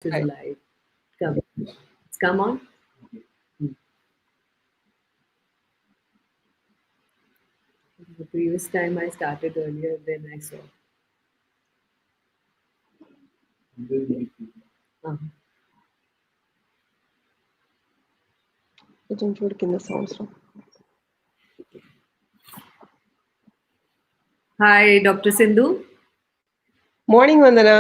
to the Right. live. Come, come on. The previous time I started earlier, then I saw. Uh-huh. కొంచెం చూడు కింద sounds. Hi, Dr. Sindhu. Morning, Vandana.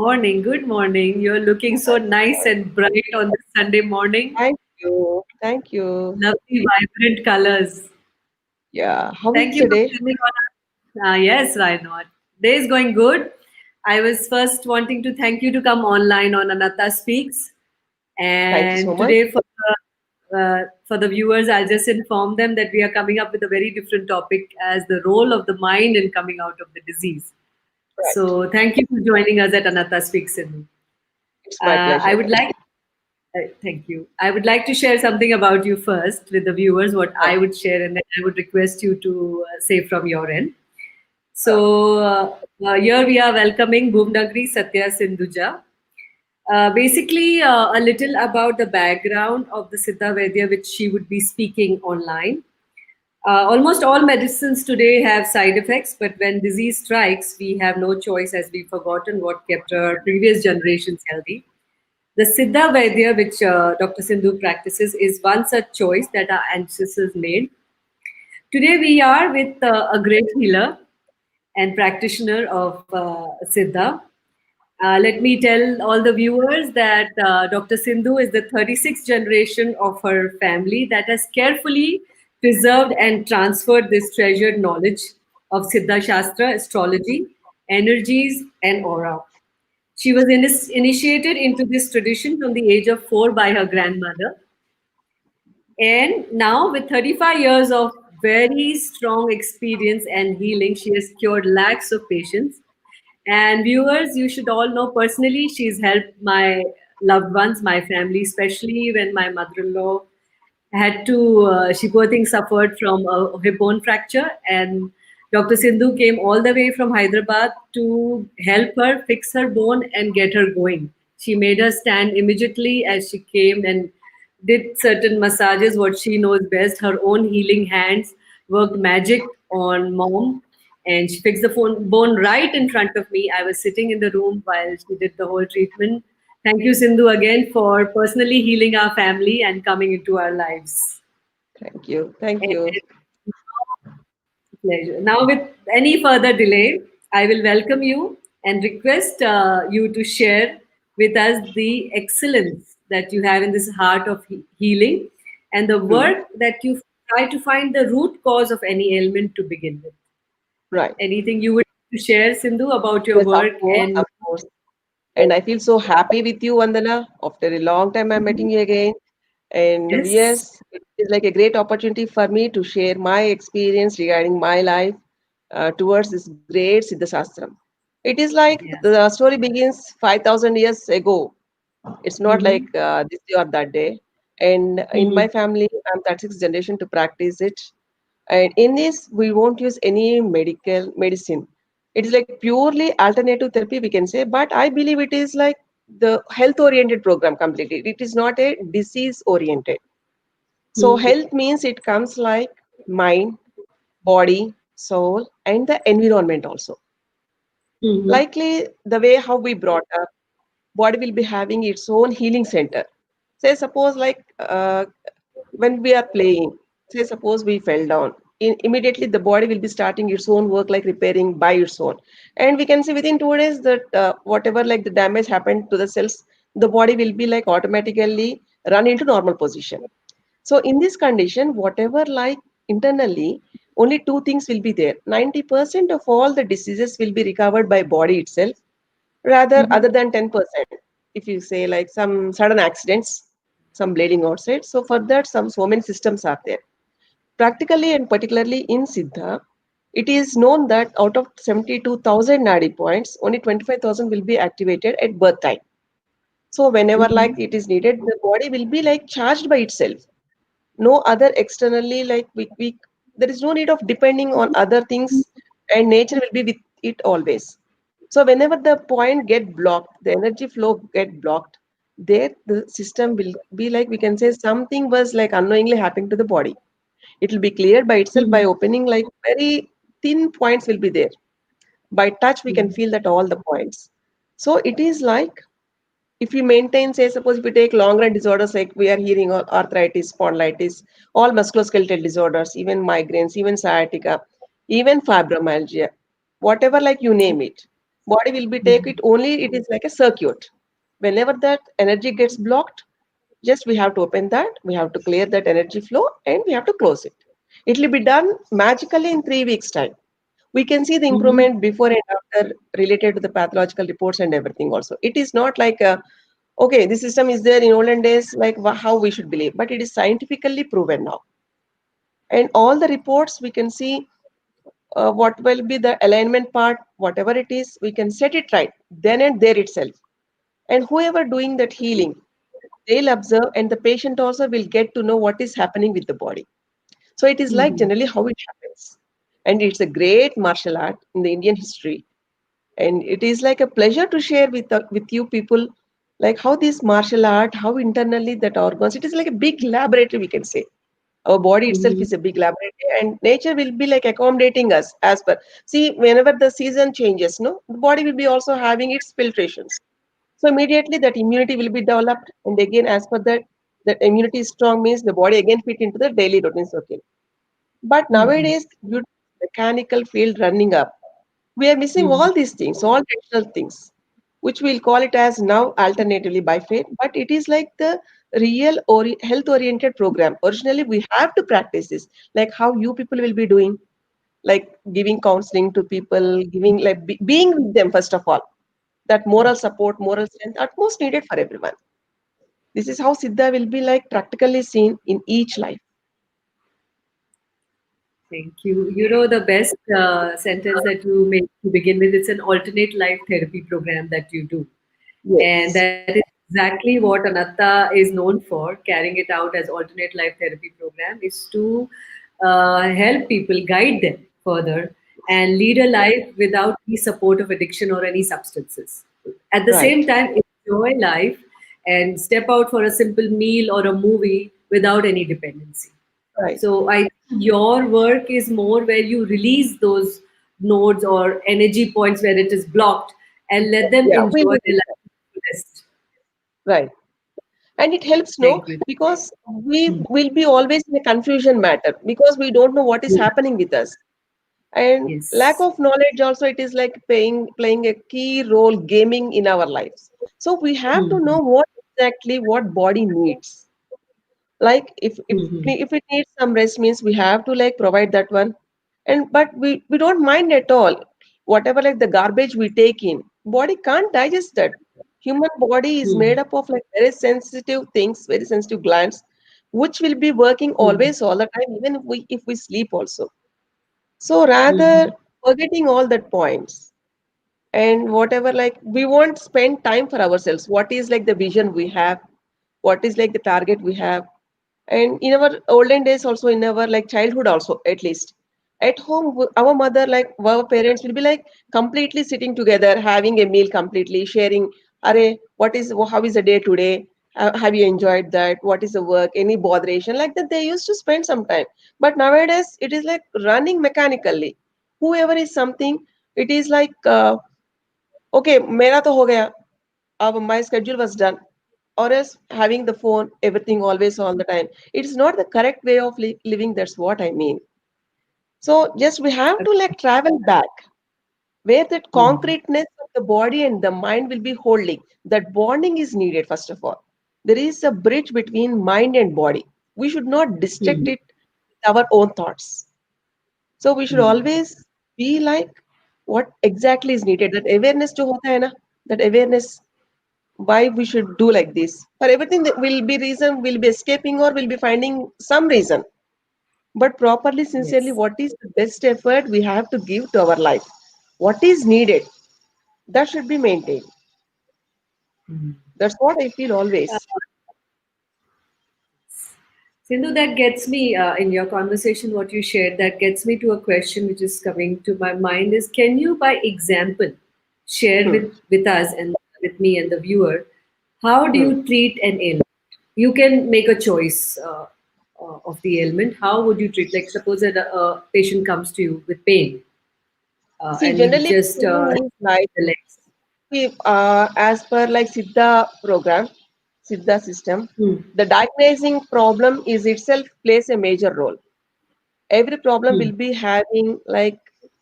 Morning, good morning. You're looking so nice and bright on this Sunday morning. Thank you. Thank you. Lovely, vibrant colors. Yeah. How Thank is you your for day? coming on. Yes, why not? Day is going good. I was first wanting to thank you to come online on Anatta Speaks. Thank you so And much. today, for the viewers, I'll just inform them that we are coming up with a very different topic as the role of the mind in coming out of the disease. Right. So, thank you for joining us at Anatta Speaks. Sindhu. It's my pleasure. I would like, thank you. I would like to share something about you first with the viewers, what I would share, and then I would request you to say from your end. So, here we are welcoming Bhuvanagiri Sathya Sindhuja. Basically, a little about the background of the Siddha Vaidya, which she would be speaking online. Almost all medicines today have side effects, but when disease strikes, we have no choice as we've forgotten what kept our previous generations healthy. The Siddha Vaidya, which Dr. Sindhu practices, is one such choice that our ancestors made. Today, we are with a great healer and practitioner of Siddha. Let me tell all the viewers that Dr. Sindhu is the 36th generation of her family that has carefully preserved and transferred this treasured knowledge of Siddha Shastra, astrology, energies, and aura. She was initiated into this tradition from the age of 4 by her grandmother. And now, with 35 years of very strong experience and healing, she has cured lakhs of patients. And viewers, you should all know personally, she's helped my loved ones, my family, especially when my mother-in-law had to, she poor thing suffered from a hip bone fracture. And Dr. Sindhu came all the way from Hyderabad to help her fix her bone and get her going. She made her stand immediately as she came and did certain massages, what she knows best. Her own healing hands worked magic on mom, and she fixed the bone right in front of me. I was sitting in the room while she did the whole treatment. Thank you, Sindhu, again for personally healing our family and coming into our lives. Thank you. Thank And you. pleasure. Now, with any further delay, I will welcome you and request you to share with us the excellence that you have in this heart of healing and the work that you try to find the root cause of any ailment to begin with. Right. Anything you would like to share, Sindhu, about your Yes, of work course, and of course. And I feel so happy with you, Vandana. After a long time, I'm meeting you again. And yes, yes, it is like a great opportunity for me to share my experience regarding my life towards this great Siddha Shastram. It is like yes. the story begins 5,000 years ago. It's not like Mm-hmm. this day or that day. And in Mm-hmm. my family, I'm 36th generation to practice it. And in this, we won't use any medical medicine. It is like purely alternative therapy, we can say. But I believe it is like the health-oriented program completely. It is not a disease-oriented. So Mm-hmm. health means it comes like mind, body, soul, and the environment also. Mm-hmm. Likely the way how we brought up, body will be having its own healing center. Say suppose like when we are playing, say suppose we fell down, immediately the body will be starting its own work like repairing by its own, and we can see within 2 days that whatever like the damage happened to the cells, the body will be like automatically run into normal position. So in this condition, whatever like internally, only two things will be there. 90% of all the diseases will be recovered by body itself, rather Mm-hmm. other than 10%. If you say like some sudden accidents, some bleeding outside. So for that, so many systems are there. Practically and particularly in Siddha, it is known that out of 72,000 nadi points, only 25,000 will be activated at birth time. So whenever like Mm-hmm. it is needed, the body will be like charged by itself. No other externally like we there is no need of depending on other things, and nature will be with it always. So whenever the point get blocked, the energy flow get blocked, there the system will be like, we can say something was like unknowingly happening to the body. It will be cleared by itself by Mhm. opening, like very thin points will be there. By touch, we can Mhm. feel that all the points. So it is like, if we maintain, say, suppose if we take long run disorders like we are hearing, or arthritis, spondylitis, all musculoskeletal disorders, even migraines, even sciatica, even fibromyalgia, whatever, like you name it, body will be take it Mhm. only. It is like a circuit. Whenever that energy gets blocked, just we have to open that, we have to clear that energy flow, and we have to close it. It will be done magically in 3 weeks' time. We can see the Mhm. improvement before and after related to the pathological reports and everything also. It is not like a, okay, this system is there in olden days, like how we should believe, but it is scientifically proven now. And all the reports we can see, what will be the alignment part, whatever it is, we can set it right then and there itself. And whoever doing that healing, they'll observe, and the patient also will get to know what is happening with the body. So it is like Mhm. generally how it happens. And it's a great martial art in the Indian history. And it is like a pleasure to share with you people, like how this martial art, how internally that organs, it is like a big laboratory, we can say. Our body itself Mhm. is a big laboratory, and nature will be like accommodating us as per. See, whenever the season changes, no, the body will be also having its filtrations. So immediately that immunity will be developed, and again, as per that, that immunity is strong means the body again fit into the daily routines. Okay, but Mhm. nowadays, due to mechanical field running up, we are missing Mhm. all these things, all traditional things, which we'll call it as now alternatively by faith, but it is like the real or health oriented program. Originally, we have to practice this, like how you people will be doing, like giving counseling to people, giving like being with them, first of all. That moral support, moral strength, utmost needed for everyone. This is how Siddha will be like practically seen in each life. Thank you. You know, the best sentence that you made to begin with, it's an alternate life therapy program that you do. And Yes, that is exactly what Anatta is known for, carrying it out as alternate life therapy program, is to help people, guide them further, and lead a life without any support of addiction or any substances. At the right, same time, enjoy life and step out for a simple meal or a movie without any dependency. right. So I think your work is more where you release those nodes or energy points where it is blocked and let them Yeah, we enjoy will their do that. life to the fullest. Right. And it helps, no, Thank you. because we Mm. will be always in a confusion matter because we don't know what is Yeah. happening with us. And lack Yes. of knowledge also, it is like playing a key role gaming in our lives. So we have to Mhm. know what exactly what body needs. Like Mhm. if it needs some rest means we have to like provide that one. And but we don't mind at all. Whatever like the garbage we take in, body can't digest that. Human body is Mhm. made up of like very sensitive things, very sensitive glands, which will be working Mhm. always all the time, even if we sleep also. So rather Mhm. forgetting all that points, and whatever like we won't spend time for ourselves, what is like the vision we have, what is like the target we have. And in our olden days also, in our like childhood also, at least at home, our mother, like our parents will be like completely sitting together having a meal, completely sharing, are what is, how is the day today, have you enjoyed that, what is the work, any botheration, like that they used to spend some time. But nowadays it is like running mechanically. Whoever is something, it is like okay, mera to ho gaya, my schedule was done, or else having the phone, everything always all the time. It's not the correct way of living. That's what I mean. So just we have to like travel back where that Mhm. concreteness of the body and the mind will be holding. That bonding is needed, first of all. There is a bridge between mind and body. We should not distract Mhm. it with our own thoughts. So we should Mhm. always be like what exactly is needed. That awareness to hota hai na, that awareness why we should do like this. For everything that will be reason, will be escaping or will be finding some reason. But properly, sincerely, Yes. what is the best effort we have to give to our life? What is needed? That should be maintained. Mhm. That's what I feel Uh, always. Sindhu, that gets me in your conversation, what you shared, that gets me to a question which is coming to my mind is, can you, by example, share Hmm. with us and with me and the viewer, how do Hmm. you treat an ailment? You can make a choice of the ailment. How would you treat? Like, suppose a patient comes to you with pain, See, and you generally just pain is like the legs. as per like Siddha program, Siddha system, Hmm. the diagnosing problem is itself plays a major role. Every problem Hmm. will be having like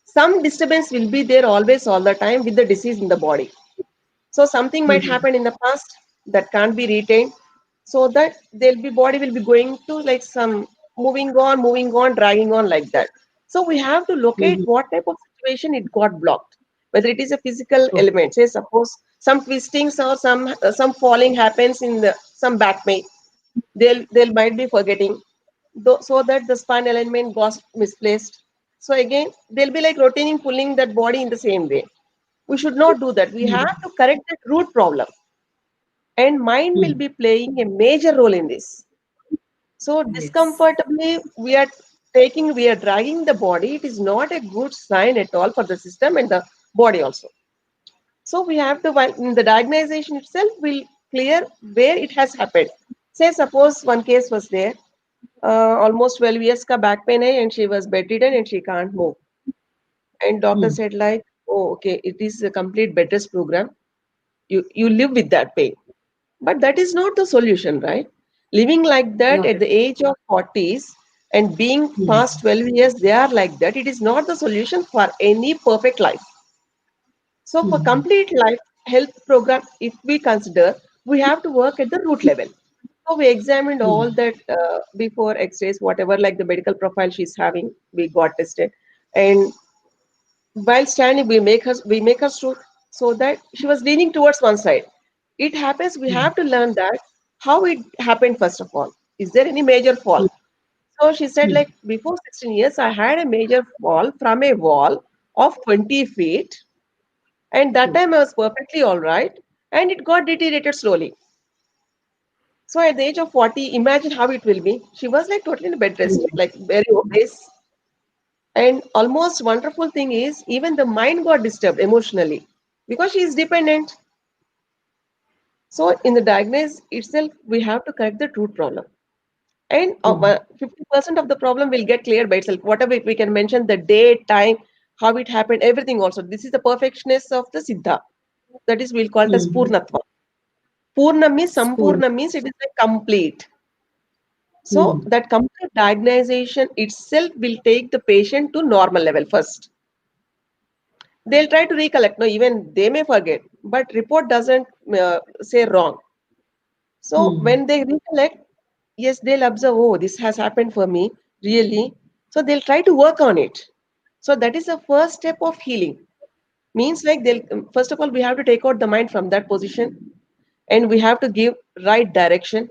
some disturbance will be there always all the time with the disease in the body. So something might Hmm. happen in the past that can't be retained, so that there'll be body will be going to like some moving on, dragging on like that. So we have to locate Hmm. what type of situation it got blocked, whether it is a physical Okay. element. Say suppose some twistings or some falling happens in the some back pain, they'll might be forgetting, so that the spine alignment got misplaced. So again, they'll be like rotating, pulling that body in the same way. We should not do that. We Hmm. have to correct that root problem, and mind will Hmm. be playing a major role in this. So Yes. discomfortably, we are dragging the body. It is not a good sign at all for the system and the body also. So we have to, while in the diagnosation itself, will clear where it has happened. Say, suppose one case was there, almost 12 years ka back pain hai and she was bedridden and she can't move. And doctor Hmm. said like, oh, okay, it is a complete bed rest program. You live with that pain. But that is not the solution, right? Living like that Not at at the age of 40s and being all. Hmm. past 12 years, they are like that. It is not the solution for any perfect life. So for Hmm. complete life health program, if we consider, we have to work at the root level. So we examined Hmm. all that before X-rays, whatever like the medical profile she's having, we got tested, and while standing, we make her so that she was leaning towards one side. It happens. We Hmm. have to learn that how it happened first of all. Is there any major fall? So she said Hmm. like before 16 years, I had a major fall from a wall of 20 feet, and that Hmm. time I was perfectly all right, and it got deteriorated slowly. So at the age of 40, imagine how it will be. She was like totally in bed rest, Hmm. like very obese. And almost wonderful thing is even the mind got disturbed emotionally because she is dependent. So in the diagnosis itself, we have to correct the root problem. And Hmm. 50% of the problem will get cleared by itself. Whatever we can mention, the day, time, how it happened, everything also. This is the perfectness of the Siddha. That is, we'll call it as Hmm. Purnatva. Purna means, Spoon. Sampurna means it is like complete. So Hmm. that complete diagnosation itself will take the patient to normal level first. They'll try to recollect. No, even they may forget, but report doesn't say wrong. So Hmm. when they recollect, yes, they'll observe, oh, this has happened for me, really. So they'll try to work on it. So that is the first step of healing. Means like they'll first of all we have to take out the mind from that position, and we have to give right direction.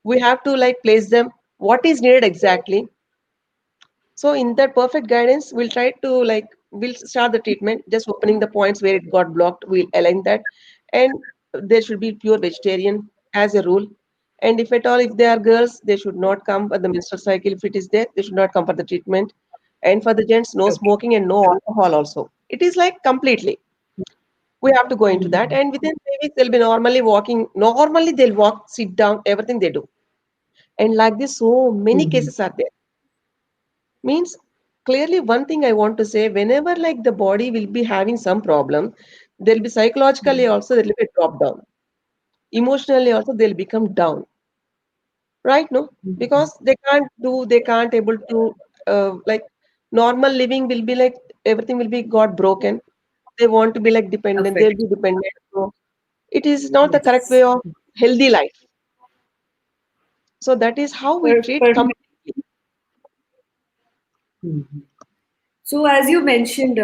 We have to like place them what is needed exactly. So in that perfect guidance, we'll try to like we'll start the treatment, just opening the points where it got blocked. We'll align that, and there should be pure vegetarian as a rule. And if at all, if they are girls, they should not come for the menstrual cycle. If it is there, they should not come for the treatment. And for the gents, no Okay. smoking and no alcohol also. It is like completely. We have to go into that, Hmm. and within 3 weeks they'll be normally walking. Normally they'll walk, sit down, everything they do. And like this, so many Hmm. cases are there. Means clearly one thing I want to say, whenever like the body will be having some problem, there'll be psychologically also there'll be a drop down. Emotionally also they'll become down. Right? No? Hmm. Because they can't able to like normal living will be like everything will be got broken. They want to be like dependent, they'll Affect. be dependent. So it is not the correct Yes. way of healthy life. So that is how we treat Perfect. completely. Hmm. So, as you mentioned,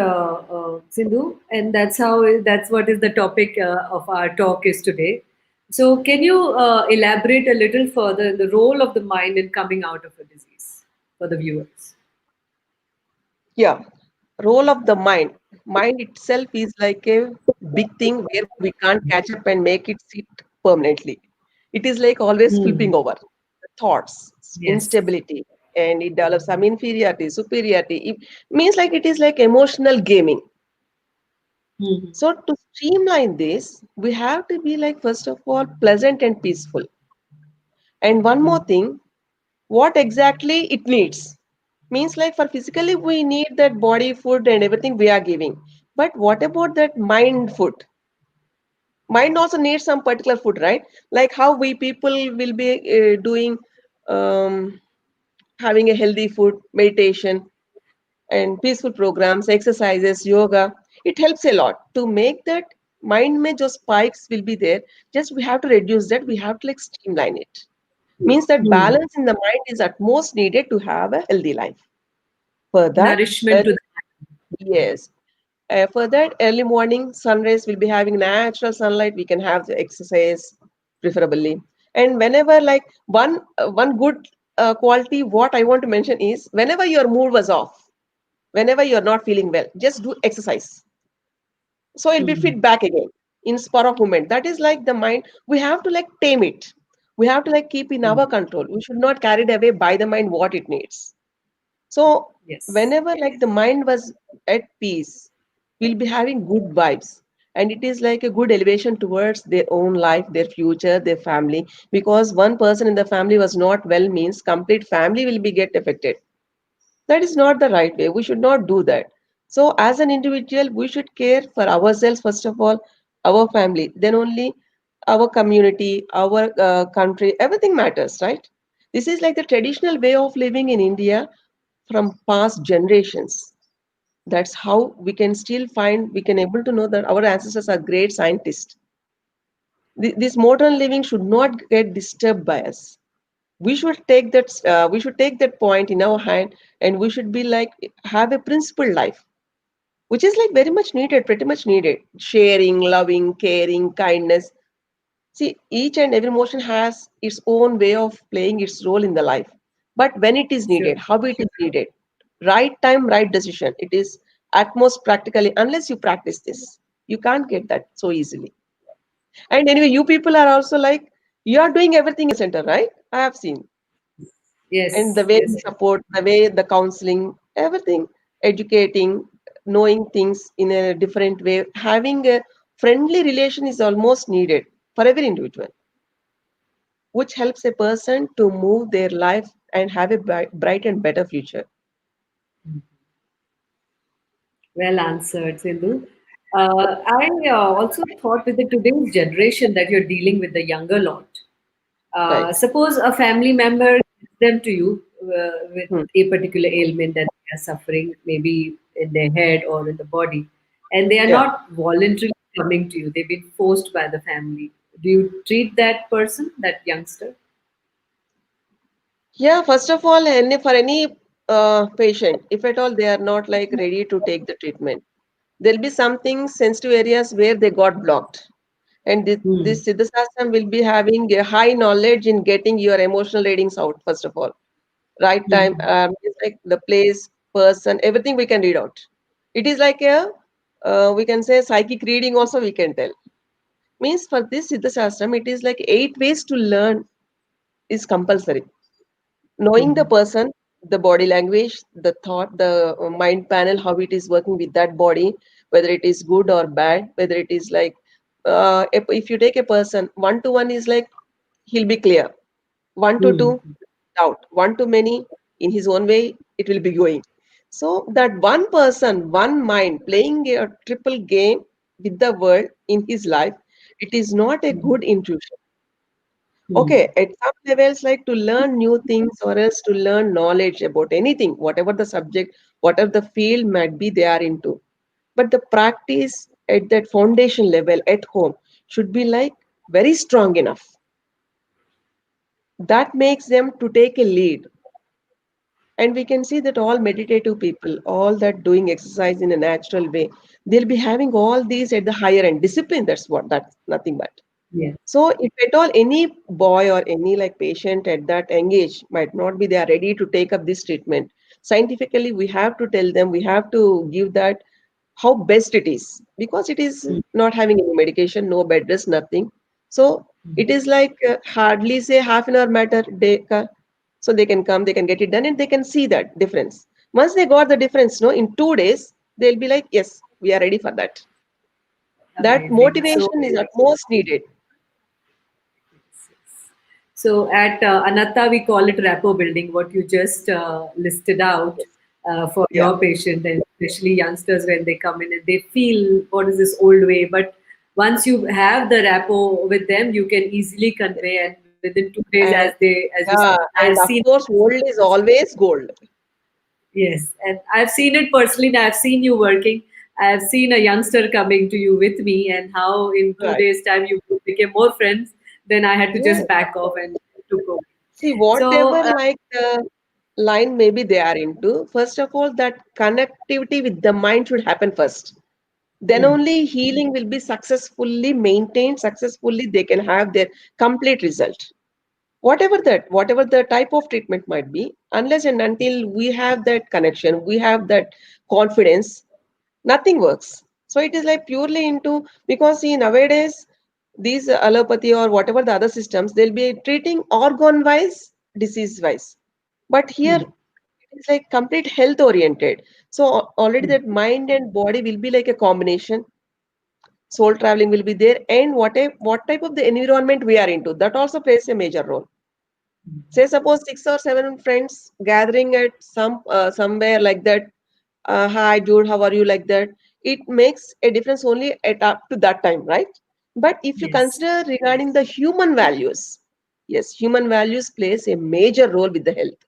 Sindhu, and that's what is the topic of our talk is today. So, can you elaborate a little further the role of the mind in coming out of a disease for the viewers? Yeah. Role of the mind. Mind itself is like a big thing where we can't catch up and make it sit permanently. It is like always Hmm. flipping over. Thoughts, Yes. instability, and it develops some inferiority, superiority. It means like it is like emotional gaming. Mhm. So to streamline this, we have to be like, first of all, pleasant and peaceful. And one more thing, what exactly it needs. Means like for physically, we need that body food and everything we are giving. But what about that mind food? Mind also needs some particular food, right? Like how we people will be doing, um, having a healthy food, meditation, and peaceful programs, exercises, yoga. It helps a lot to make that mind mein jo spikes will be there. Just we have to reduce that. We have to like streamline it. Means that Hmm. balance in the mind is at most needed to have a healthy life. For that, Nourishment uh, to the yes. For that, early morning sunrise will be having natural sunlight. We can have the exercise preferably. And whenever like one good quality, what I want to mention is whenever your mood was off, whenever you're not feeling well, just do exercise. So it'll be Mhm. fit back again in spur of moment. That is like the mind. We have to like tame it. We have to like keep in our Mhm. control. We should not carry it away by the mind what it needs. So Yes, whenever like the mind was at peace, we'll be having good vibes. And it is like a good elevation towards their own life, their future, their family. Because one person in the family was not well means complete family will be get affected. That is not the right way. We should not do that. So as an individual, we should care for ourselves, first of all, our family, then only our community, our country, everything matters, right? This is like the traditional way of living in India from past generations. That's how we can still find, we can able to know that our ancestors are great scientists. This modern living should not get disturbed by us. We should take that point in our hand, and we should be like have a principled life, which is like very much needed, pretty much needed. Sharing, loving, caring, kindness. See, each and every emotion has its own way of playing its role in the life. But when it is sure. needed, how it is needed, right time, right decision, it is at most practically, unless you practice this, you can't get that so easily. And anyway, you people are also like, you are doing everything in center, right? I have seen. And the Yes, way yes, you support, the way the counseling, everything, educating, knowing things in a different way, having a friendly relation is almost needed for every individual, which helps a person to move their life and have a bright and better future. well answered, Sindhu. I also thought with the today's generation that you're dealing with the younger lot. Right. Suppose a family member gives them to you with Hmm. a particular ailment that they are suffering, maybe in their head or in the body, and they are Yeah. not voluntarily coming to you. They've been forced by the family. Do you treat that person, that youngster? Yeah. First of all, for any patient, if at all they are not like ready to take the treatment, there'll be something sensitive areas where they got blocked. And Hmm. this Siddhasasana will be having a high knowledge in getting your emotional readings out, first of all. Right time, Hmm. it's like the place, person, everything we can read out. It is like a, we can say psychic reading also we can tell. Means for this Siddhasasana, it is like 8 ways to learn is compulsory. Knowing the Hmm. person, the body language, the thought, the mind panel, how it is working with that body, whether it is good or bad, whether it is like, if you take a person, one to one is like he'll be clear, one to Hmm. two, doubt, one to many, in his own way, it will be going. So that one person, one mind playing a triple game with the world in his life, it is not a good intuition. Hmm. Okay, at some levels, like to learn new things or else to learn knowledge about anything, whatever the subject, whatever the field might be they are into. But the practice at that foundation level at home should be like very strong enough. That makes them to take a lead. And we can see that all meditative people, all that doing exercise in a natural way, they'll be having all these at the higher end. Discipline, that's nothing but. Yeah. So if at all any boy or any like patient at that young age might not be they are ready to take up this treatment, scientifically we have to tell them, we have to give that how best it is, because it is Hmm. not having any medication, no bed rest, nothing. So it is like hardly say half an hour matter so they can come, they can get it done, and they can see that difference. Once they got the difference, no, in 2 days they'll be like, yes, we are ready for that. That Amazing. So, motivation is at most needed. so at Anatta, we call it rapport building, what you just listed out for Yeah. your patient, and especially youngsters when they come in and they feel what is this old way. But once you have the rapport with them, you can easily convey, and within 2 days, And as you said, yeah, I've and of seen. course, gold is always gold. Yes, and I've seen it personally. And I've seen you working. I've seen a youngster coming to you with me, and how in two Right. days' time you became more friends. Then I had to Yeah. just back off and took over. See, So, whatever like the line maybe they are into, first of all, that connectivity with the mind should happen first. Then hmm, only healing will be successfully maintained, successfully they can have their complete result. Whatever the type of treatment might be, unless and until we have that connection, we have that confidence, nothing works. So it is like purely into, because see nowadays these allopathy or whatever the other systems, they'll be treating organ wise, disease wise. But here hmm, it's like complete health oriented. So already hmm, that mind and body will be like a combination. Soul traveling will be there, and what type of the environment we are into, that also plays a major role. Say suppose 6 or 7 friends gathering at somewhere like that. Hi Jude, how are you, like that? It makes a difference only at up to that time, right? But if you yes, consider regarding the human values, yes, human values plays a major role with the health.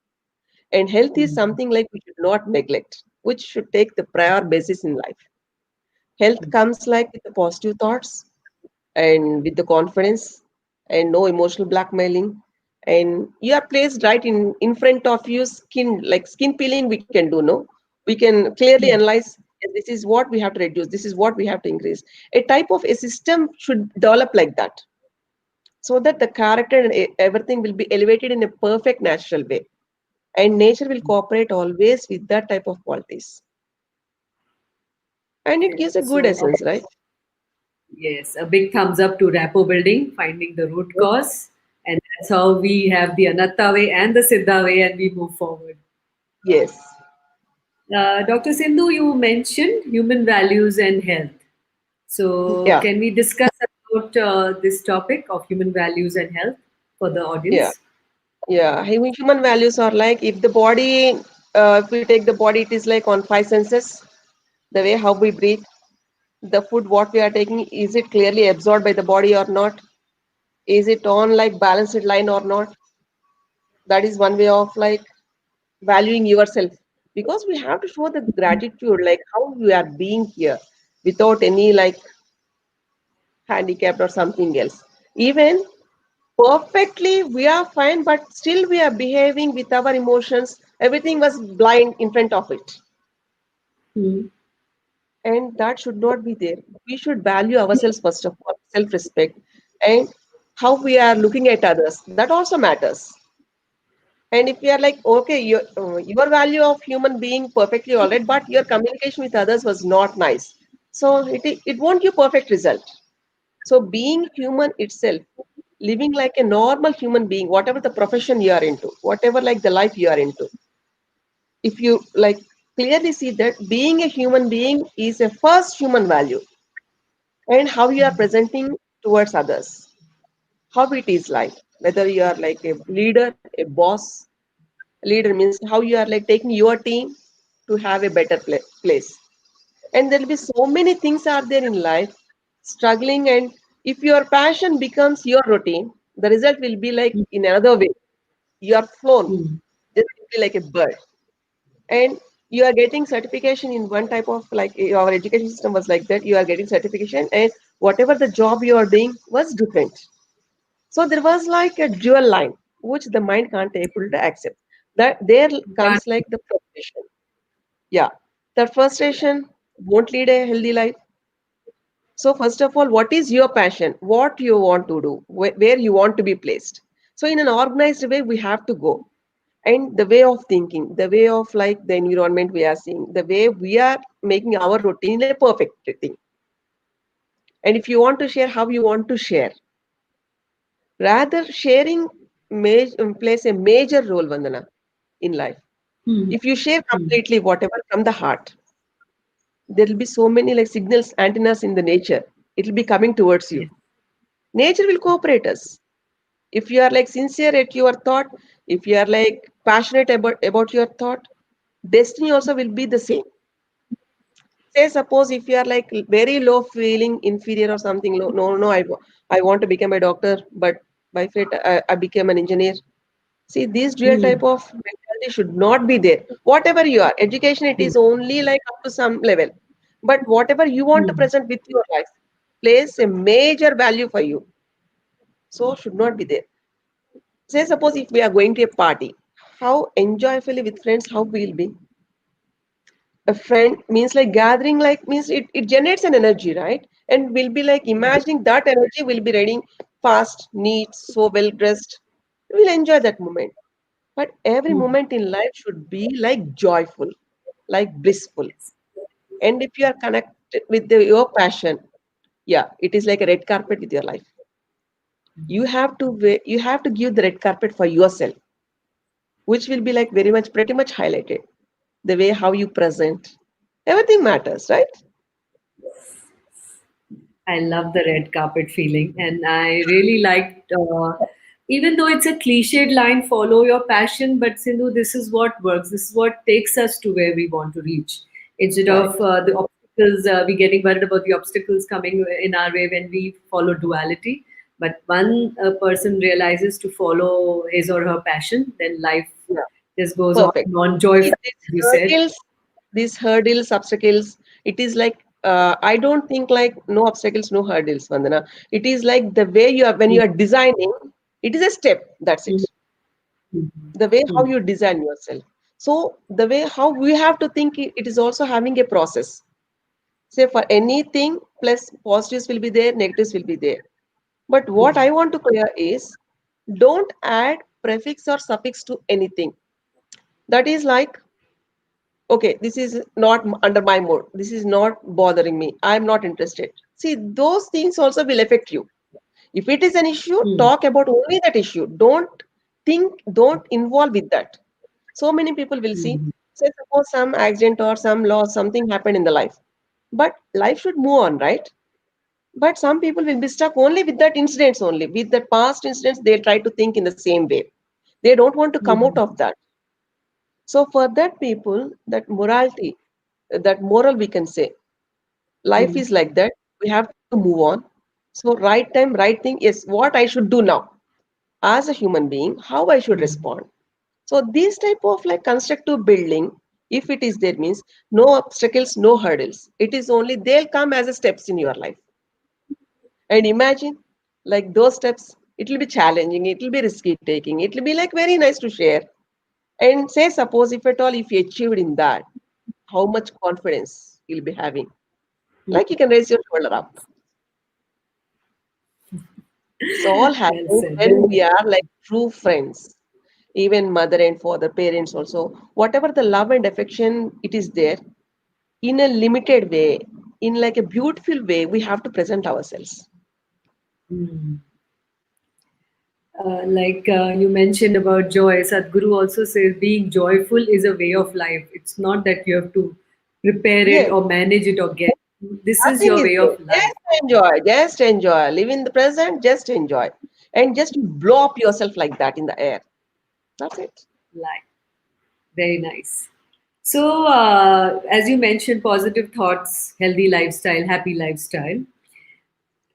And health is hmm, something like we should not neglect, which should take the prior basis in life. Health comes like with the positive thoughts and with the confidence and no emotional blackmailing. And you are placed right in front of you, skin like skin peeling we can do, no? We can clearly hmm, analyze, "Yes, this is what we have to reduce, this is what we have to increase." A type of a system should develop like that, so that the character and everything will be elevated in a perfect natural way, and nature will cooperate always with that type of qualities, and it okay. gives a good So, essence, right? yes, a big thumbs up to rapport building, finding the root cause, and that's how we have the Anatta way and the Siddha way, and we move forward. Yes. Dr. Sindhu, you mentioned human values and health. So, Yeah. can we discuss about this topic of human values and health for the Yeah. audience? Yeah, human values are like, if the body, if we take the body, it is like on 5 senses. The way how we breathe, the food what we are taking, is it clearly absorbed by the body or not? Is it on like balanced line or not? That is one way of like valuing yourself, because we have to show the gratitude, like how we are being here without any like handicapped or something else. Even perfectly we are fine, but still we are behaving with our emotions, everything was blind in front of it, Hmm. and that should not be there. We should value ourselves first of all, self respect, and how we are looking at others, that also matters. And if we are like, okay, your value of human being perfectly all right, but your communication with others was not nice, so it won't give perfect result. So being human itself, living like a normal human being, whatever the profession you are into, whatever like the life you are into, if you like clearly see that being a human being is a first human value, and how you are presenting towards others, how it is like, whether you are like a leader, a boss. Leader means how you are like taking your team to have a better place. And there will be so many things are there in life struggling, and if your passion becomes your routine, the result will be like in another way. You are flown Hmm. just simply like a bird, and you are getting certification in one type of like, our education system was like that, you are getting certification, and whatever the job you are doing was different. So there was like a dual line which the mind can't able to accept. That there Can't- comes like the frustration. Yeah, that frustration won't lead a healthy life. So first of all, what is your passion? What you want to do? Where you want to be placed? So in an organized way, we have to go. And the way of thinking, the way of like the environment we are seeing, the way we are making our routine a perfect thing. And if you want to share, how you want to share. Rather, sharing plays a major role, Vandana, in life. hmm. If you share Hmm. completely whatever from the heart, there will be so many like signals, antennas in the nature. it will be coming towards you. Yes. Nature will cooperate us. If you are like sincere at your thought, if you are like passionate about your thought, destiny also will be the same. Say suppose if you are like very low feeling inferior or something low, no, I want to become a doctor, but by fate I became an engineer. See, this dual Hmm. type of mentality should not be there. Whatever you are, education, it Hmm. is only like up to some level. But whatever you want to Hmm. present with your life plays a major value for you. So should not be there. Say suppose if we are going to a party, how enjoyfully with friends, how we will be. A friend means like gathering, like means it generates an energy, right? And we'll be like Yes. imagining that energy will be reading fast, neat, so well dressed. We'll enjoy that moment. But every Hmm. moment in life should be like joyful, like blissful. And if you are connected with your passion, yeah, it is like a red carpet with your life. You have to give the red carpet for yourself, which will be like very much pretty much highlighted. The way how you present, everything matters, right? I love the red carpet feeling, and I really liked. Even though it's a cliched line, follow your passion, but Sindhu, this is what works. This is what takes us to where we want to reach. Instead Right. of the obstacles, we getting worried about the obstacles coming in our way when we follow duality. But one person realizes to follow his or her passion, then life Yeah. just goes Perfect. on See, joyful, as you said. these hurdles, obstacles, it is like I don't think like no obstacles, no hurdles, Vandana. It is like the way you are when you are designing, it is a step. That's it. Mhm. Mhm. The way how Mhm. you design yourself. So the way how we have to think, it is also having a process. Say for anything, plus positives will be there, negatives will be there. But what I want to clear is don't add prefix or suffix to anything. That is like, okay, this is not under my mood. This is not bothering me. I'm not interested. See, those things also will affect you. If it is an issue, Mhm. talk about only that issue. Don't involve with that. So many people will see, Mhm. say, suppose some accident or some loss, something happened in the life. But life should move on, right? But some people will be stuck only with that incidents only. With that past incidents, they try to think in the same way. They don't want to come out Mhm. of that. So for that people, that morality, that moral we can say, life Mhm. is like that. We have to move on. So right time, right thing is what I should do now as a human being, how I should Mhm. respond. So this type of like constructive building, if it is there means no obstacles, no hurdles. It is only they'll come as a steps in your life. And imagine like those steps, it will be challenging, it will be risky taking, it will be like very nice to share. And say suppose if at all if you achieved in that, how much confidence you'll be having. Like you can raise your shoulder up. This all Well happens said. when we are like true friends. Even mother and father, parents also. Whatever the love and affection it is there, in a limited way, in like a beautiful way, we have to present ourselves. Mm. You mentioned about joy, Sadhguru also says being joyful is a way of life. It's not that you have to prepare it Yes, or manage it or get. This is nothing your is way there. of life. Just enjoy. Live in the present, just enjoy. And just blow up yourself like that in the air. That's it. Life. Very nice. So, as you mentioned, positive thoughts, healthy lifestyle, happy lifestyle.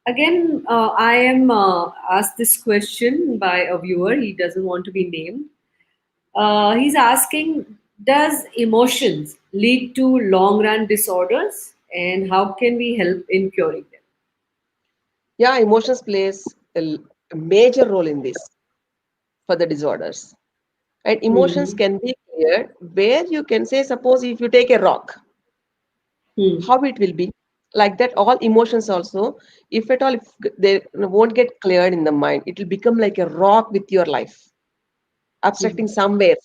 Again, I am asked this question by a viewer. He doesn't want to be named. He's asking, does emotions lead to long run disorders and how can we help in curing them? Yeah, emotions plays a major role in this for the disorders. And emotions Hmm. can be cleared where you can say, suppose if you take a rock, Hmm. how it will be like that all emotions also if at all if they won't get cleared in the mind it will become like a rock with your life obstructing somewhere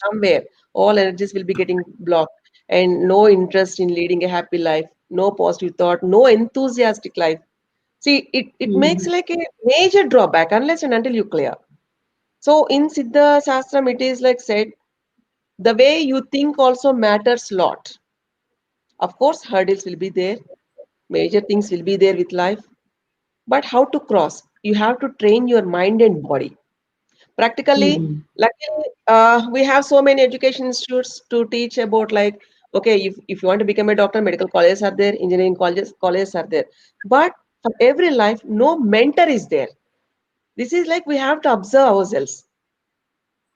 all energies will be getting blocked and no interest in leading a happy life, no positive thought, no enthusiastic life. See, it makes Hmm. like a major drawback unless and until you clear. So in Siddha Shastram it is like said the way you think also matters lot. Of course hurdles will be there, major things will be there with life, But how to cross? You have to train your mind and body. Practically, Hmm. luckily, we have so many education institutes to teach about like, okay, if you want to become a doctor, medical colleges are there, engineering colleges are there. But for every life, no mentor is there. This is like we have to observe ourselves.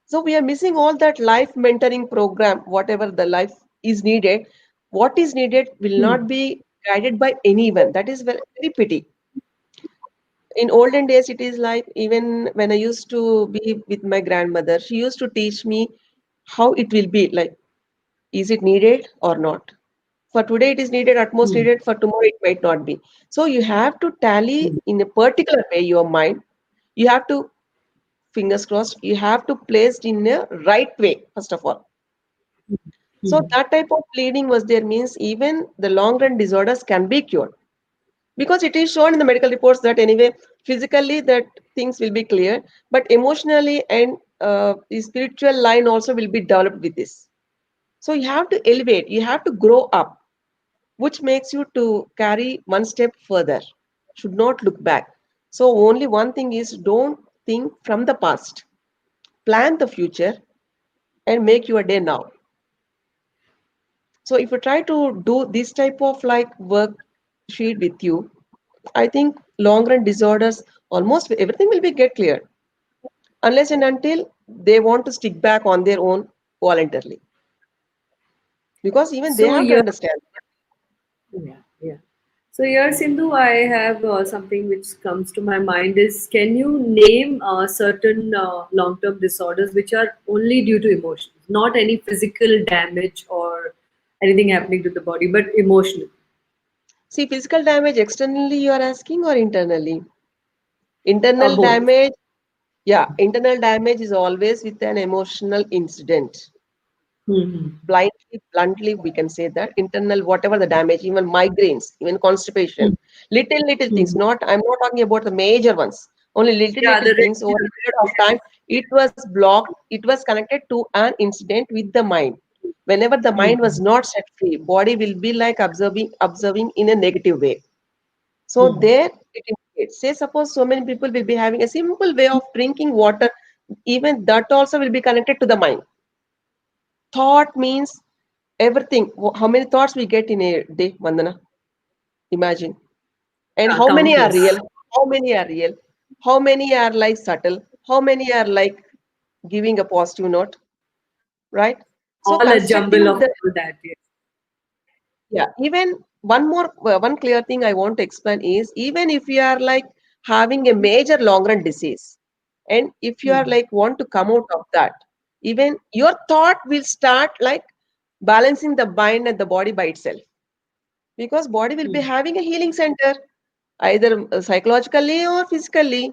So we are missing all that life mentoring program, whatever the life is needed. What is needed will Hmm. not be guided by anyone. That is very, very pity. In olden days, it is like even when I used to be with my grandmother, she used to teach me how it will be like, is it needed or not? For today, it is needed, at most Hmm. needed, for tomorrow, it might not be. So you have to tally Hmm. in a particular way your mind. You have to, fingers crossed, you have to place it in a right way, first of all. So Hmm. that type of bleeding was there means even the long run disorders can be cured because it is shown in the medical reports that anyway physically that things will be clear, but emotionally and the spiritual line also will be developed with this. So you have to elevate, you have to grow up, which makes you to carry one step further. Should not look back. So only one thing is don't think from the past. Plan the future and make your day now. So if you try to do this type of like work sheet with you, I think long run disorders almost everything will be get clear unless and until they want to stick back on their own voluntarily because even they So have to here, understand. yeah, yeah. So here, Sindhu, I have something which comes to my mind is, can you name certain long-term disorders which are only due to emotions, not any physical damage or anything happening to the body, but emotional, See, physical damage externally you are asking or internally? Internal both? damage, yeah, internal damage is always with an emotional incident. Hmm. Blindly, bluntly, we can say that internal, whatever the damage, even migraines, even constipation, little things. Hmm. Not, I'm not talking about the major ones. Only Yeah, little the things over a period of time. It was blocked. It was connected to an incident with the mind. Whenever the mind was hmm. not set free, body will be like observing in a negative way. So Hmm. there it indicates. Say suppose so many people will be having a simple way of drinking water, even that also will be connected to the mind. Thought means everything. How many thoughts we get in a day, Vandana? Imagine. And how many are Countless. real? How many are real? How many are like subtle? How many are like giving a positive note? Right? So All a jumble constructing of the all that. Yes. yeah. Even one clear thing I want to explain is even if you are like having a major long run disease, and if you are Hmm. like want to come out of that, even your thought will start like balancing the mind and the body by itself because body will be Hmm. having a healing center either psychologically or physically.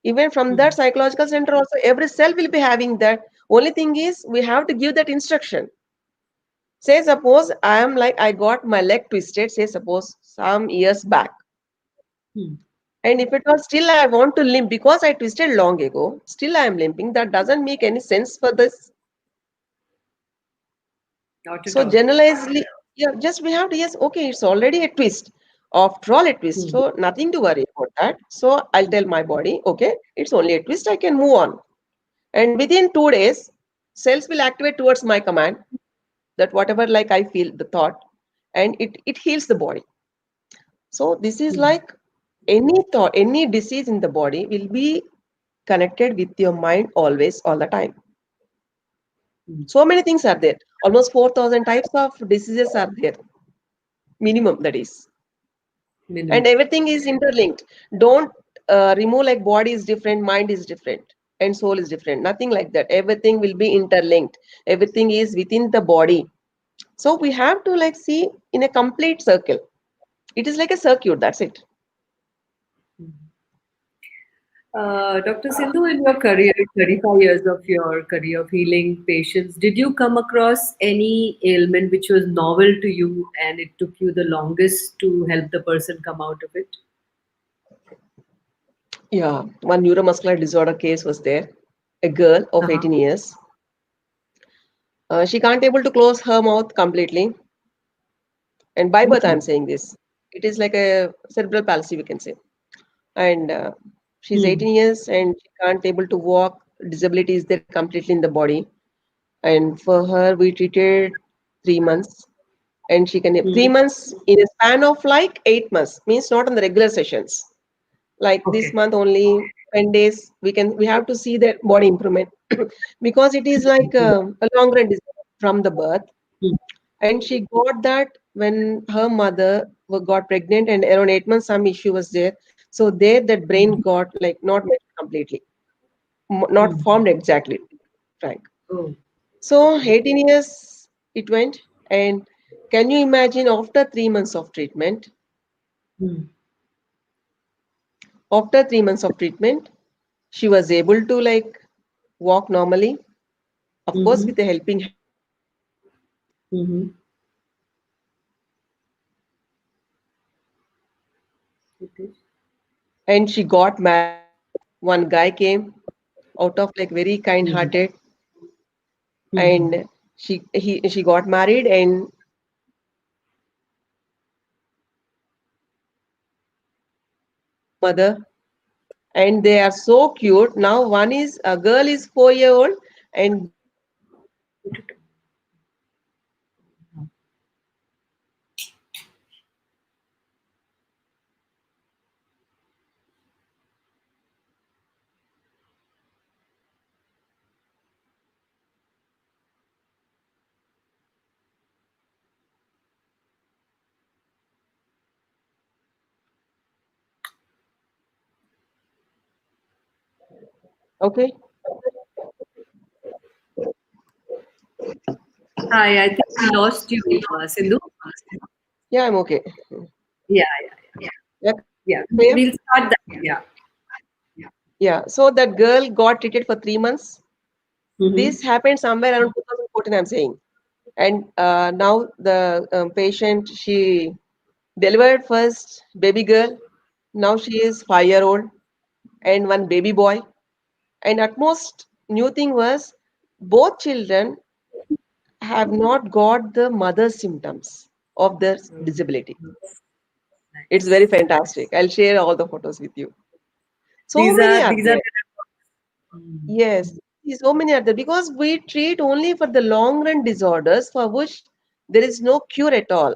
Even from that Hmm. psychological center also every cell will be having that. Only thing is we have to give that instruction. Say suppose I am like I got my leg twisted, say suppose some years back, Hmm. and if it was still I want to limp because I twisted long ago, still I am limping, that doesn't make any sense for this. Not at So all. generalizely, yeah, just we have to, yes, okay, it's already a twist. After all, a twist. Hmm. So nothing to worry about that. So I'll tell my body, okay, it's only a twist, I can move on. And within 2 days, cells will activate towards my command that whatever like I feel the thought, and it heals the body. So this is Hmm. like any thought, any disease in the body will be connected with your mind always, all the time. Hmm. So many things are there. Almost 4,000 types of diseases are there, minimum that is. And Minimum. everything is interlinked. Don't remove like body is different, mind is different, and soul is different. Nothing like that. Everything will be interlinked. Everything is within the body. So we have to like see in a complete circle. It is like a circuit. That's it. Dr. Sindhu, in your career, 35 years of your career of healing patients, did you come across any ailment which was novel to you and it took you the longest to help the person come out of it? Yeah, one neuromuscular disorder case was there. A girl of Uh-huh. 18 years. She can't able to close her mouth completely. And by birth, I'm Hmm. saying this. It is like a cerebral palsy, we can say. and she's Hmm. 18 years and she can't able to walk. Disability is there completely in the body. And for her, we treated 3 months. And she can Hmm. 3 months in a span of like 8 months, means not on the regular sessions. Like this Okay. month only 10 days, we have to see that body improvement because it is like a long run disease from the birth. Hmm. And she got that when her mother got pregnant and around 8 months some issue was there. So there that brain Hmm. got like not met completely, not Hmm. formed exactly, Frank. Oh. So Okay. 18 years it went. And can you imagine after 3 months of treatment, Hmm. after 3 months of treatment, she was able to like walk normally, of course Mm-hmm. with a helping hand. Mm-hmm. Okay. And she got married. One guy came out of like very kind Mm-hmm. hearted, Mm-hmm. and she got married and mother, and they are so cute. Now one is a girl is 4 year old and boy is 2 years old. Okay. Hi, I think we lost you, Sindhu. Yeah, I'm okay. Yeah, Yeah, yeah. clear? We'll start that. Yeah. Yeah. So that girl got treated for 3 months. Mm-hmm. This happened somewhere around 2014, I'm saying. And now the patient, she delivered first baby girl. Now she is 5 year old and one baby boy. And at most new thing was both children have not got the mother's symptoms of their Oh, disability. It's very nice, nice. fantastic. I'll share all the photos with you. So These many are are these are. there. Mm. Yes, so many are there because we treat only for the long run disorders for which there is no cure at all.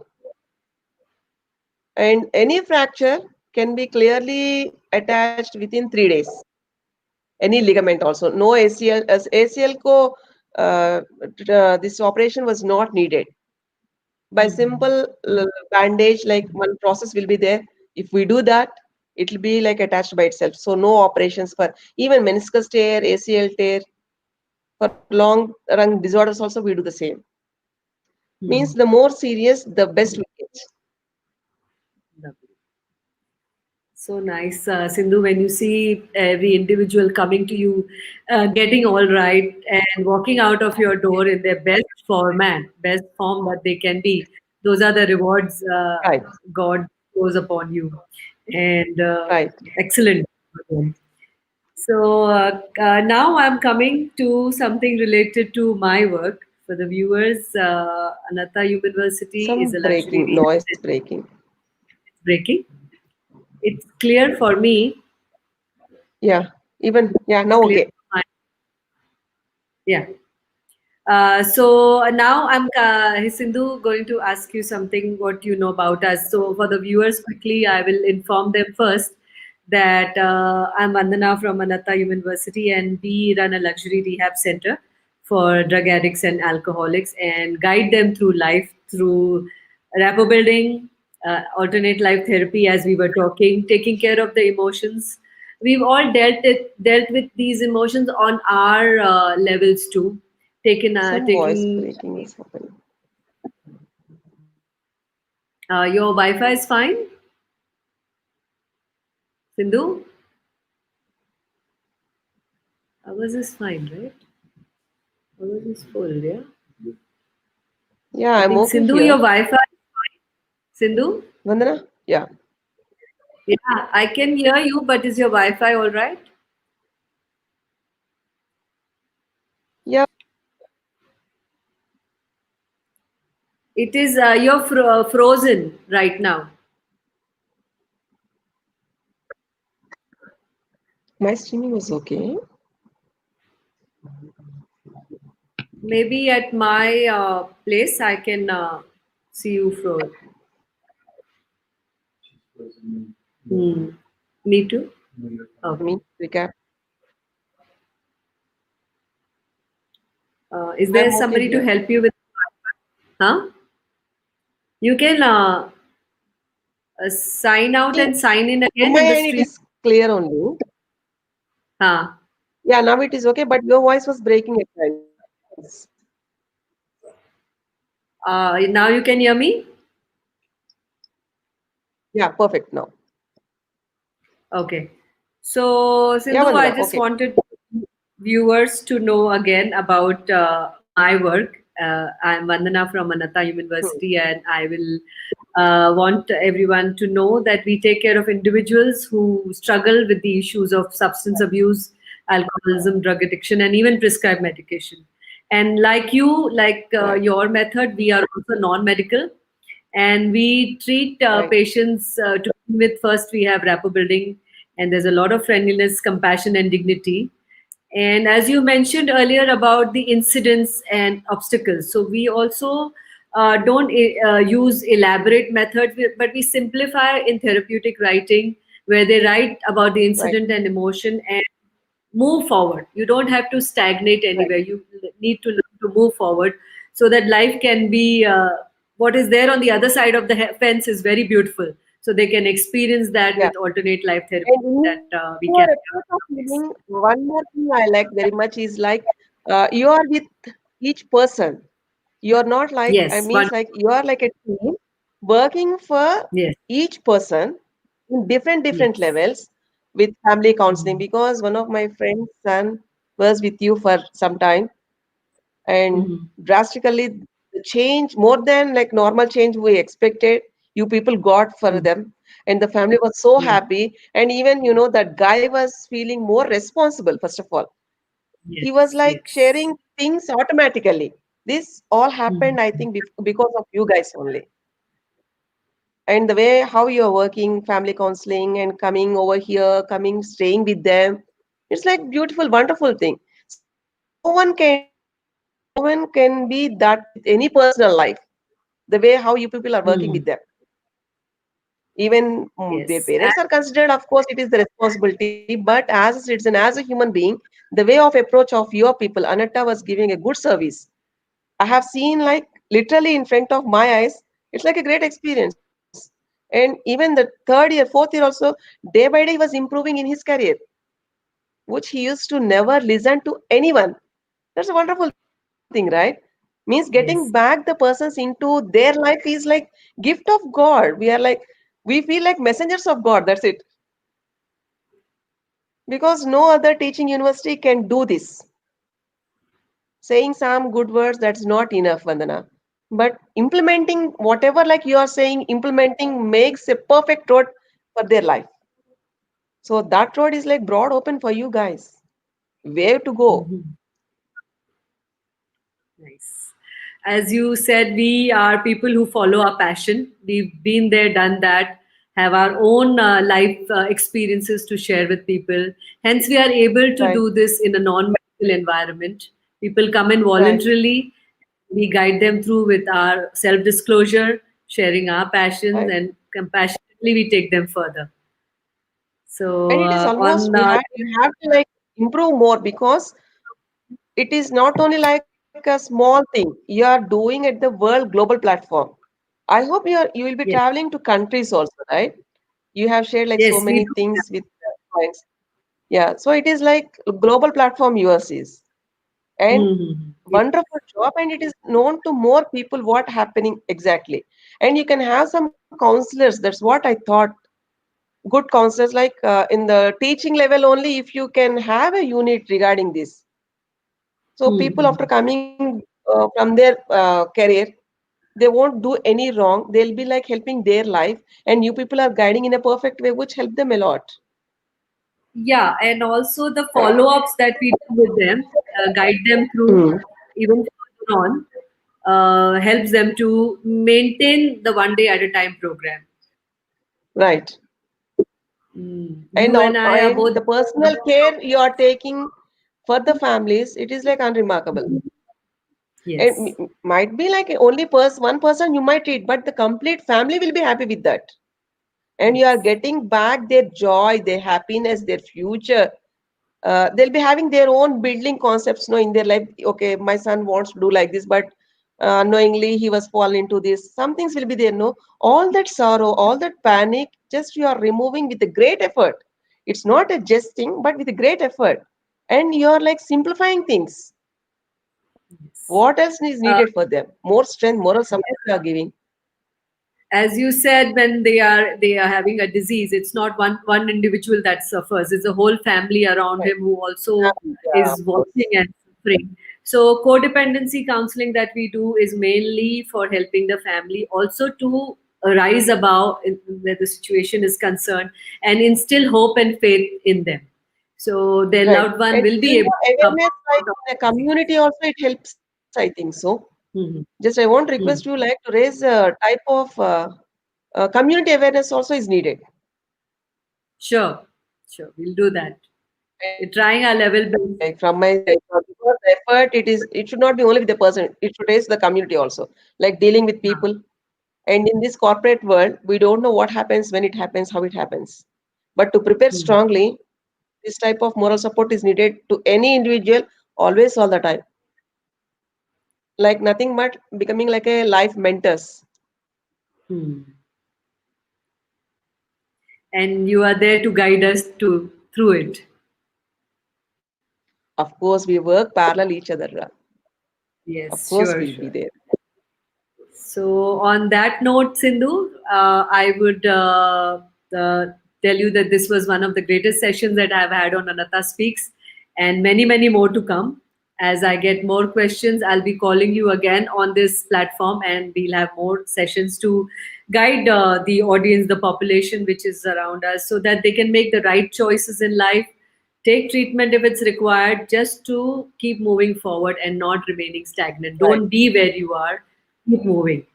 And any fracture can be clearly attached within 3 days. Any ligament also. No ACL, as ACL co, this operation was not needed. By Mm-hmm. simple bandage, like one process will be there. If we do that, it will be like attached by itself. So no operations for even meniscus tear, ACL tear. For long run disorders also we do the same. Means Mm-hmm. the more serious, the best we get. So nice, Sindhu, when you see every individual coming to you, getting all right and walking out of your door in their best format, best form that they can be. Those are the rewards Right, God throws upon you. And right. excellent. So now I'm coming to something related to my work. For the viewers, Anatta University is Some a luxury breaking, rehab noise center. breaking. Breaking. It's clear for me. Yeah, even, yeah, It's now clear. okay. Yeah. So now I'm Sindhu going to ask you something what you know about us. So for the viewers, quickly I will inform them first that I'm Vandana from Anatta University, and we run a luxury rehab center for drug addicts and alcoholics and guide them through life through rapport building, alternate life therapy, as we were talking, taking care of the emotions. We've all dealt with these emotions on our levels too. Some voice Taking breaking is happening. your Wi-Fi is fine, Sindhu. Ours is fine, right? Ours is full, yeah. Yeah, I I'm think okay Sindhu, your here. Wi-Fi. Sindhu, Vandana? Yeah. yeah, I can hear you, but is your Wi-Fi all right? Yeah, It is. You're frozen right now. My streaming was okay. Maybe at my place I can see you for. Hmm. Me too. Okay. Me, recap. Is there I'm okay somebody to here. help you with? Huh? You can sign out and Me, sign in from again my in the end, it stream. is clear only. Huh. Yeah, now it is okay, but your voice was breaking at times. Now you can hear me. Yeah, perfect now. Okay. So, Yeah, Sindhu, I Vandana, just okay. wanted viewers to know again about my work. I'm Vandana from Anatta Hmm, University, and I will want everyone to know that we take care of individuals who struggle with the issues of substance abuse, alcoholism, drug addiction, and even prescribed medication. And like you, like right, your method, we are also non-medical, and we treat right, patients to begin with. First we have rapport building, and there's a lot of friendliness, compassion, and dignity. And as you mentioned earlier about the incidents and obstacles, so we also don't use elaborate methods, but we simplify in therapeutic writing, where they write about the right, incident and emotion and move forward. You don't have to stagnate right. anywhere. You need to learn to move forward so that life can be what is there on the other side of the fence is very beautiful. So they can experience that Yeah. with alternate life therapy And that in we your carry approach of out nowadays. healing, one more thing I like very much is like you are with each person. You're not like, I Yes, one. means like you are like a team working for Yes, each person in different yes. levels with family counseling Mm-hmm. because one of my friends' son was with you for some time and Mm-hmm. drastically the change more than like normal change we expected you people got for Mm-hmm. them and the family was so Yes, happy and even that guy was feeling more responsible first of all he was yes, like yes. sharing things automatically. This all happened, I Mm-hmm. think, because of you guys only. And the way how you're working, family counseling, and coming over here, coming, staying with them, it's like beautiful, wonderful thing. See, no one can be that with any personal life. The way how you people are working Mm-hmm. with them. Even their Yes. parents are considered, of course, it is the responsibility. But as a citizen, as a human being, the way of approach of your people, Anatta was giving a good service. I have seen like literally in front of my eyes. It's like a great experience. And even the third year, fourth year also, day by day he was improving in his career, which he used to never listen to anyone. That's a wonderful thing, right? Means getting back the Yes. persons into their life is like gift of God. We feel like messengers of God. That's it. Because no other teaching university can do this. Saying some good words, that's not enough, Vandana. But implementing whatever, like you are saying, implementing makes a perfect road for their life. So that road is like broad open for you guys. Where to go? Mm-hmm. Nice. As you said, we are people who follow our passion. We've been there, done that, have our own life experiences to share with people. Hence, we are able to Right, do this in a non medical environment. People come in right. voluntarily. We guide them through with our self disclosure, sharing our passions, Right. and compassionately we take them further. And So, it is almost on we have you have to like improve more because it is not only like a small thing you are doing at the world global platform. I hope you will be yes, traveling to countries also, right? You have shared like so yes, we many do. things with clients. Yeah, so it is like a global platform yours is. And Mm-hmm. wonderful job and it is known to more people what happening exactly. And you can have some counselors. That's what I thought. Good counselors like in the teaching level only if you can have a unit regarding this. So people after Mm-hmm. coming from their career, they won't do any wrong. They'll be like helping their life and you people are guiding in a perfect way which help them a lot. Yeah, and also the follow-ups that we do with them, guide them through Hmm. even further on, helps them to maintain the one day at a time program. Right. You and I are And both. the personal care you are taking for the families, it is like unremarkable. And Yes. might be like only one person you might treat, but the complete family will be happy with that. And you are Yes. getting back their joy, their happiness, their future. They'll be having their own building concepts, in their life. Okay, my son wants to do like this, but knowingly he was fallen into this. Some things will be there, no? All that sorrow, all that panic, just you are removing with a great effort. It's not a just thing, but with a great effort. And you are like simplifying things. Yes. What else is Uh, needed for them? More strength, moral support you yes. are giving. As you said, when they are having a disease, it's not one individual that suffers. It's a whole family around Right. him who also Yeah, of is course. watching and suffering. So codependency counseling that we do is mainly for helping the family also to rise above where the situation is concerned and instill hope and faith in them, so their Right. loved one And will be even able the to come awareness, like out of in a the disease. community also, it helps, I think so. Mhm. Just I want to request you Mhm. like to raise a type of community awareness also is needed. Sure, sure, we'll do that. We're Right. trying our level Like best. from my side, because the effort it should not be only with the person, it should raise the community also, like dealing with Yeah. people. And in this corporate world, we don't know what happens, when it happens, how it happens. But to prepare Hmm. strongly, this type of moral support is needed to any individual, always, all the time. Like nothing but becoming like a life mentors. Hmm. And you are there to guide us to through it. Of course, we work parallel each other. Of Yes, course, sure, we'll be sure. there. So, on that note, Sindhu, I would uh, tell you that this was one of the greatest sessions that I've had on Anatta Speaks, and many, many more to come. As I get more questions, I'll be calling you again on this platform, and we'll have more sessions to guide the audience, the population which is around us, so that they can make the right choices in life. Take treatment if it's required, just to keep moving forward and not remaining stagnant. Right. Don't be where you are, keep moving.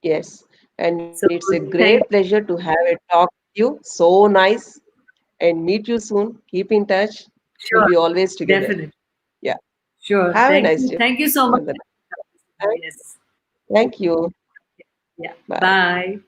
Yes. And it's a So great thank pleasure to have a talk with you. So nice. And meet you soon. Keep in touch. We'll sure, be always together. definitely. Yeah. Sure. Have a Thank nice you. day. Thank you so much. Further. Thank Yes. thank you. Yeah. Bye. Bye.